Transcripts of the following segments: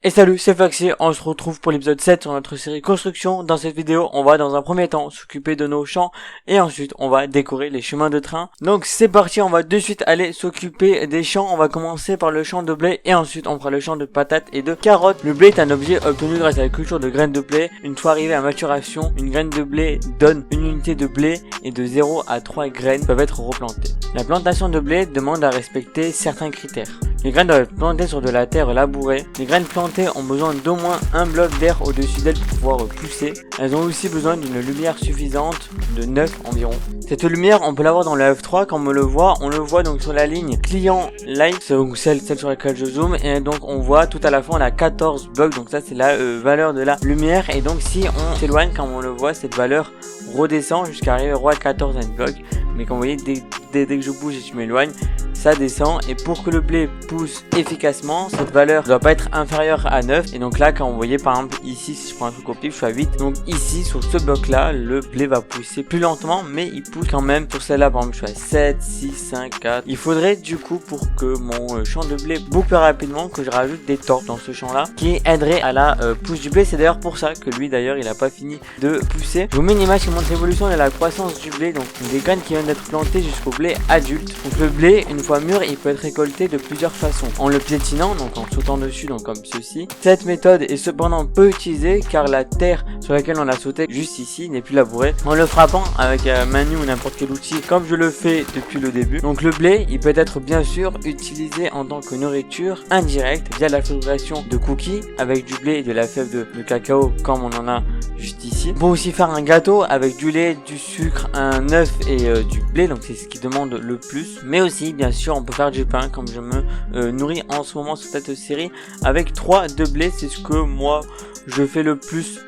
Et salut, c'est Foxy, on se retrouve pour l'épisode 7 sur notre série construction. Dans cette vidéo, on va dans un premier temps s'occuper de nos champs et ensuite on va décorer les chemins de train. Donc c'est parti, on va de suite aller s'occuper des champs. On va commencer par le champ de blé et ensuite on fera le champ de patates et de carottes. Le blé est un objet obtenu grâce à la culture de graines de blé. Une fois arrivé à maturation, une graine de blé donne une unité de blé et de 0 à 3 graines peuvent être replantées. La plantation de blé demande à respecter certains critères. Les graines doivent être plantées sur de la terre labourée. Les graines plantées ont besoin d'au moins un bloc d'air au-dessus d'elles pour pouvoir pousser. Elles ont aussi besoin d'une lumière suffisante de 9 environ. Cette lumière, on peut l'avoir dans le F3 comme on le voit donc sur la ligne client light, donc celle sur laquelle je zoome, et donc on voit tout à la fin on a 14 blocs, donc ça c'est la valeur de la lumière, et donc si on s'éloigne comme on le voit, cette valeur redescend jusqu'à arriver à 14 blocs. Mais comme vous voyez, dès que je bouge et je m'éloigne, ça descend. Et pour que le blé pousse efficacement, cette valeur ne doit pas être inférieure à 9. Et donc là, quand vous voyez par exemple ici, si je prends un truc au pif, je suis à 8. Donc ici, sur ce bloc là, le blé va pousser plus lentement, mais il pousse quand même. Sur celle-là, par exemple, je suis à 7, 6, 5, 4. Il faudrait du coup, pour que mon champ de blé boucle plus rapidement, que je rajoute des torches dans ce champ là, qui aideraient à la pousse du blé. C'est d'ailleurs pour ça que lui d'ailleurs, il n'a pas fini de pousser. Je vous mets une image qui montre l'évolution de la croissance du blé. Donc des graines qui viennent d'être plantées jusqu'au blé adulte. Donc le blé, une fois mûr, il peut être récolté de plusieurs façons. En le piétinant, donc en sautant dessus, donc comme ceci. Cette méthode est cependant peu utilisée car la terre sur laquelle on l'a sauté juste ici n'est plus labourée. En le frappant avec main nue ou n'importe quel outil, comme je le fais depuis le début. Donc le blé, il peut être bien sûr utilisé en tant que nourriture indirecte via la fabrication de cookies avec du blé et de la fève de cacao comme on en a juste ici. On peut aussi faire un gâteau avec du lait, du sucre, un œuf et du blé, donc c'est ce qui demande le plus. Mais aussi bien sûr on peut faire du pain comme je me nourris en ce moment sur cette série avec 3 de blé, c'est ce que moi je fais le plus.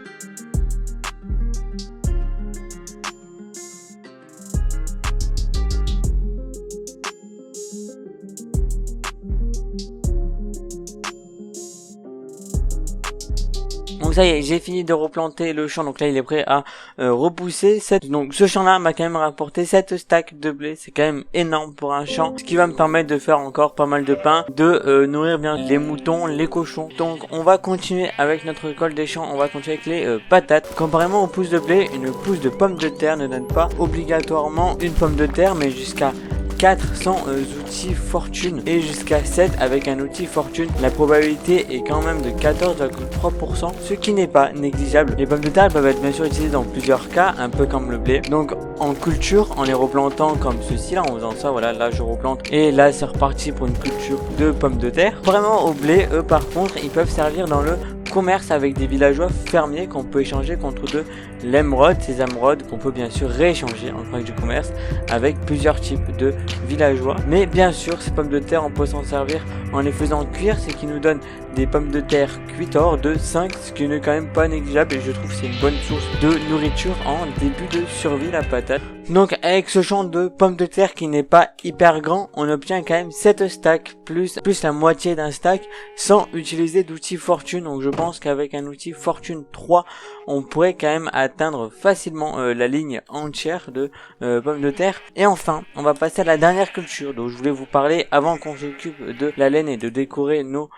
Donc ça y est, j'ai fini de replanter le champ, donc là il est prêt à repousser. Donc ce champ là m'a quand même rapporté 7 stacks de blé, c'est quand même énorme pour un champ, ce qui va me permettre de faire encore pas mal de pain, de nourrir bien les moutons, les cochons. Donc on va continuer avec notre récolte des champs, on va continuer avec les patates. Comparément aux pousses de blé, une pousse de pommes de terre ne donne pas obligatoirement une pomme de terre, mais jusqu'à 400 outils fortune et jusqu'à 7 avec un outil fortune. La probabilité est quand même de 14,3%, ce qui n'est pas négligeable. Les pommes de terre peuvent être bien sûr utilisées dans plusieurs cas, un peu comme le blé. Donc en culture, en les replantant comme ceci là, en faisant ça, voilà, là je replante et là c'est reparti pour une culture de pommes de terre. Vraiment au blé, eux par contre, ils peuvent servir dans le commerce avec des villageois fermiers qu'on peut échanger contre de l'émeraude, ces émeraudes qu'on peut bien sûr rééchanger en tant que du commerce avec plusieurs types de villageois. Mais bien sûr ces pommes de terre on peut s'en servir en les faisant cuire, c'est qui nous donne des pommes de terre cuites de 5, ce qui n'est quand même pas négligeable et je trouve que c'est une bonne source de nourriture en début de survie la patate. Donc avec ce champ de pommes de terre qui n'est pas hyper grand, on obtient quand même 7 stacks plus la moitié d'un stack sans utiliser d'outil fortune. Donc je pense qu'avec un outil fortune 3 on pourrait quand même atteindre facilement la ligne entière de pommes de terre. Et enfin on va passer à la dernière culture dont je voulais vous parler avant qu'on s'occupe de la laine et de décorer nos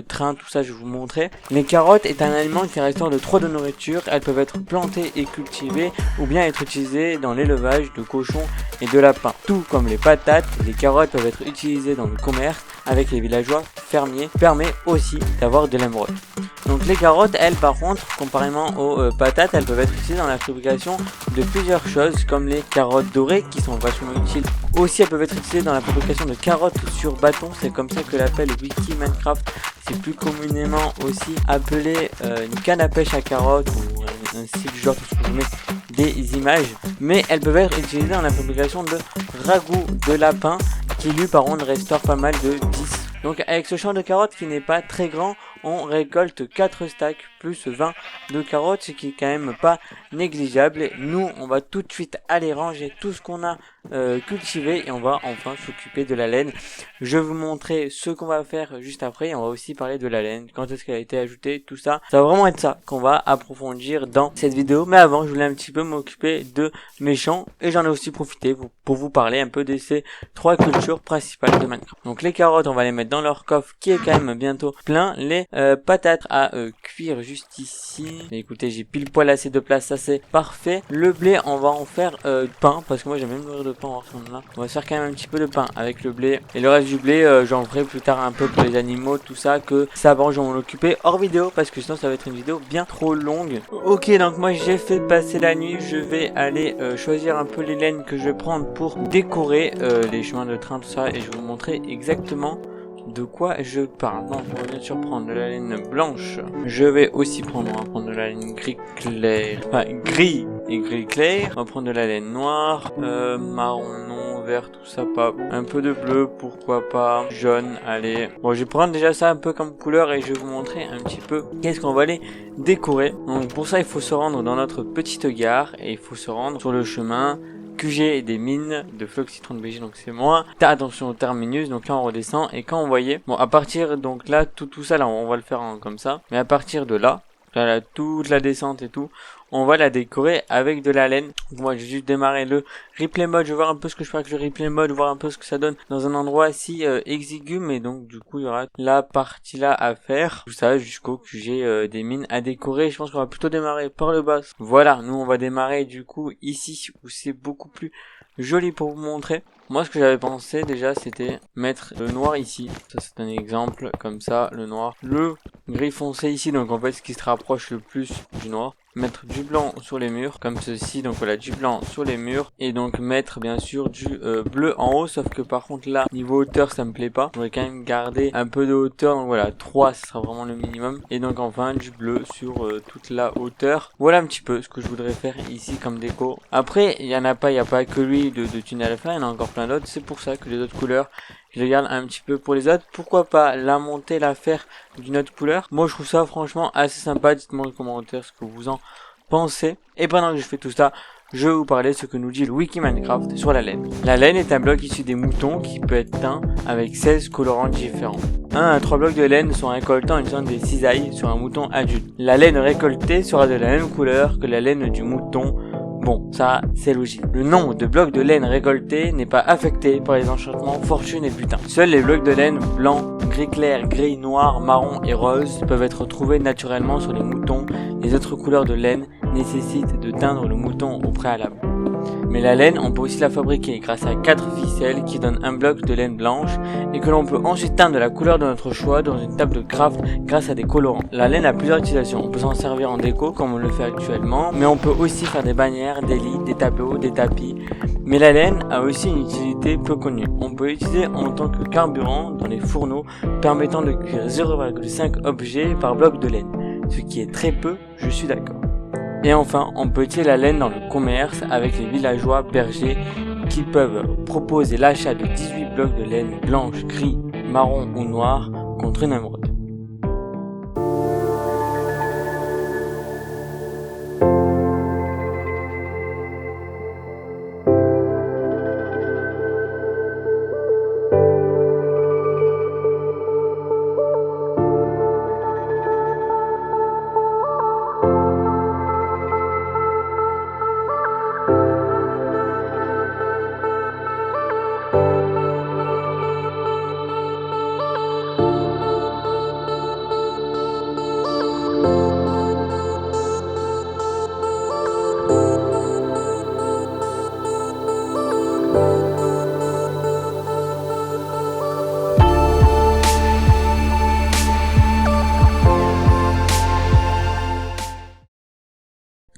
trains, tout ça je vais vous montrer. Les carottes est un aliment qui restaure de 3 de nourriture. Elles peuvent être plantées et cultivées ou bien être utilisées dans l'élevage de cochons et de lapins. Tout comme les patates, les carottes peuvent être utilisées dans le commerce avec les villageois fermiers, permet aussi d'avoir de l'émeraude. Donc les carottes, elles par contre, comparément aux patates, elles peuvent être utilisées dans la fabrication de plusieurs choses comme les carottes dorées qui sont vachement utiles. Aussi elles peuvent être utilisées dans la fabrication de carottes sur bâton, c'est comme ça que l'appelle Wiki Minecraft. C'est plus communément aussi appelé une canne à pêche à carottes ou un style du genre, parce que je vous mets des images. Mais elles peuvent être utilisées dans la fabrication de ragoût de lapin qui lui par contre restaure pas mal de 10. Donc avec ce champ de carottes qui n'est pas très grand, on récolte 4 stacks plus 20 de carottes, ce qui est quand même pas négligeable. Et nous on va tout de suite aller ranger tout ce qu'on a cultiver et on va enfin s'occuper de la laine. Je vais vous montrer ce qu'on va faire juste après et on va aussi parler de la laine, quand est-ce qu'elle a été ajoutée, tout ça. Ça va vraiment être ça qu'on va approfondir dans cette vidéo. Mais avant, je voulais un petit peu m'occuper de mes champs et j'en ai aussi profité pour vous parler un peu de ces 3 cultures principales de Minecraft. Donc les carottes, on va les mettre dans leur coffre qui est quand même bientôt plein. Les patates à cuire juste ici. Mais écoutez, j'ai pile poil assez de place, ça c'est parfait. Le blé, on va en faire pain parce que moi j'aime même nourrir de pain en ce là. On va se faire quand même un petit peu de pain avec le blé. Et le reste du blé, j'en ferai plus tard un peu pour les animaux, tout ça, que ça avant je vais m'en occuper hors vidéo parce que sinon ça va être une vidéo bien trop longue. Ok, donc moi j'ai fait passer la nuit, je vais aller choisir un peu les laines que je vais prendre pour décorer les chemins de train, tout ça, et je vais vous montrer exactement de quoi je parle. Donc on va bien sûr prendre de la laine blanche. Je vais aussi prendre, on va prendre de la laine gris clair, enfin gris et gris clair. On va prendre de la laine noire, marron non, vert, tout ça pas. Un peu de bleu, pourquoi pas. Jaune, allez. Bon, je vais prendre déjà ça un peu comme couleur et je vais vous montrer un petit peu qu'est-ce qu'on va aller décorer. Donc pour ça il faut se rendre dans notre petite gare et il faut se rendre sur le chemin QG des mines de Floc Citron de BG, donc c'est moi. Attention au terminus, donc là on redescend et quand on voyait, bon à partir donc là tout ça là on va le faire comme ça, mais à partir de là toute la descente et tout, on va la décorer avec de la laine. Donc moi j'ai juste démarré le replay mode, je vais voir un peu ce que je fais avec le replay mode, voir un peu ce que ça donne dans un endroit si exigu, mais donc du coup il y aura la partie là à faire, tout ça jusqu'au QG des mines à décorer. Je pense qu'on va plutôt démarrer par le bas. Voilà, nous on va démarrer du coup ici où c'est beaucoup plus joli pour vous montrer. Moi ce que j'avais pensé déjà c'était mettre le noir ici, ça c'est un exemple comme ça, le noir, le gris foncé ici, donc en fait ce qui se rapproche le plus du noir, mettre du blanc sur les murs comme ceci, donc voilà du blanc sur les murs et donc mettre bien sûr du bleu en haut, sauf que par contre là niveau hauteur ça me plaît pas, on va quand même garder un peu de hauteur, donc voilà 3 ce sera vraiment le minimum et donc enfin du bleu sur toute la hauteur. Voilà un petit peu ce que je voudrais faire ici comme déco. Après il y a pas que lui de tunnel à faire, il y en a encore plein d'autres, c'est pour ça que les autres couleurs je les garde un petit peu pour les autres. Pourquoi pas la monter, la faire d'une autre couleur. Moi je trouve ça franchement assez sympa, dites-moi en commentaire ce que vous en pensez. Et pendant que je fais tout ça, je vais vous parler de ce que nous dit le wiki Minecraft sur la laine. La laine est un bloc issu des moutons qui peut être teint avec 16 colorants différents. 1 à 3 blocs de laine sont récoltés en utilisant des cisailles sur un mouton adulte. La laine récoltée sera de la même couleur que la laine du mouton. Bon, ça, c'est logique. Le nombre de blocs de laine récoltés n'est pas affecté par les enchantements fortune et butin. Seuls les blocs de laine blanc, gris clair, gris, noir, marron et rose peuvent être trouvés naturellement sur les moutons. Les autres couleurs de laine nécessitent de teindre le mouton au préalable. Mais la laine, on peut aussi la fabriquer grâce à 4 ficelles qui donnent un bloc de laine blanche et que l'on peut ensuite teindre de la couleur de notre choix dans une table de craft grâce à des colorants. La laine a plusieurs utilisations. On peut s'en servir en déco comme on le fait actuellement, mais on peut aussi faire des bannières, des lits, des tableaux, des tapis. Mais la laine a aussi une utilité peu connue. On peut l'utiliser en tant que carburant dans les fourneaux permettant de cuire 0,5 objets par bloc de laine. Ce qui est très peu, je suis d'accord. Et enfin, on peut utiliser la laine dans le commerce avec les villageois bergers qui peuvent proposer l'achat de 18 blocs de laine blanche, gris, marron ou noir contre une émeraude.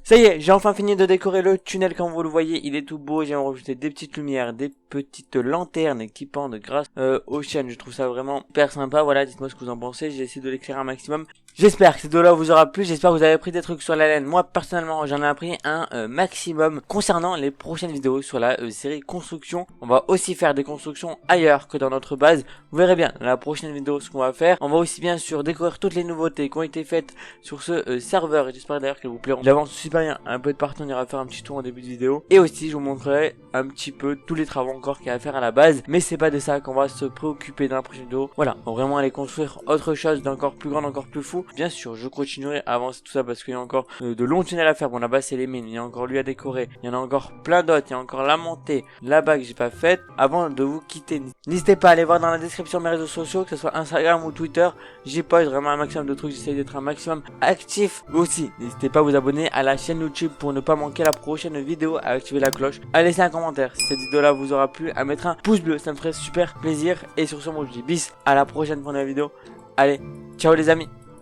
Ça y est, j'ai enfin fini de décorer le tunnel comme vous le voyez, il est tout beau, j'ai rajouté des petites lumières, des petites lanternes qui pendent grâce aux chaînes, je trouve ça vraiment hyper sympa, voilà, dites-moi ce que vous en pensez, j'ai essayé de l'éclairer un maximum. J'espère que cette vidéo là vous aura plu, j'espère que vous avez appris des trucs sur la laine. Moi personnellement j'en ai appris un maximum concernant les prochaines vidéos sur la série construction. On va aussi faire des constructions ailleurs que dans notre base. Vous verrez bien dans la prochaine vidéo ce qu'on va faire. On va aussi bien sûr découvrir toutes les nouveautés qui ont été faites sur ce serveur et j'espère d'ailleurs qu'elles vous plairont. J'avance super bien un peu de partout, on ira faire un petit tour en début de vidéo. Et aussi je vous montrerai un petit peu tous les travaux encore qu'il y a à faire à la base. Mais c'est pas de ça qu'on va se préoccuper dans la prochaine vidéo. Voilà, on va vraiment aller construire autre chose d'encore plus grand, encore plus fou. Bien sûr, je continuerai à avancer tout ça parce qu'il y a encore de longs tunnels à faire. Bon, là-bas c'est les mines, il y a encore lui à décorer. Il y en a encore plein d'autres, il y a encore la montée là-bas que j'ai pas faite. Avant de vous quitter, n'hésitez pas à aller voir dans la description mes réseaux sociaux, que ce soit Instagram ou Twitter. J'y poste vraiment un maximum de trucs, j'essaie d'être un maximum actif. Aussi, n'hésitez pas à vous abonner à la chaîne YouTube pour ne pas manquer la prochaine vidéo, à activer la cloche, à laisser un commentaire si cette vidéo là vous aura plu, à mettre un pouce bleu, ça me ferait super plaisir. Et sur ce, moi je dis bis, à la prochaine pour une nouvelle vidéo. Allez, ciao les amis.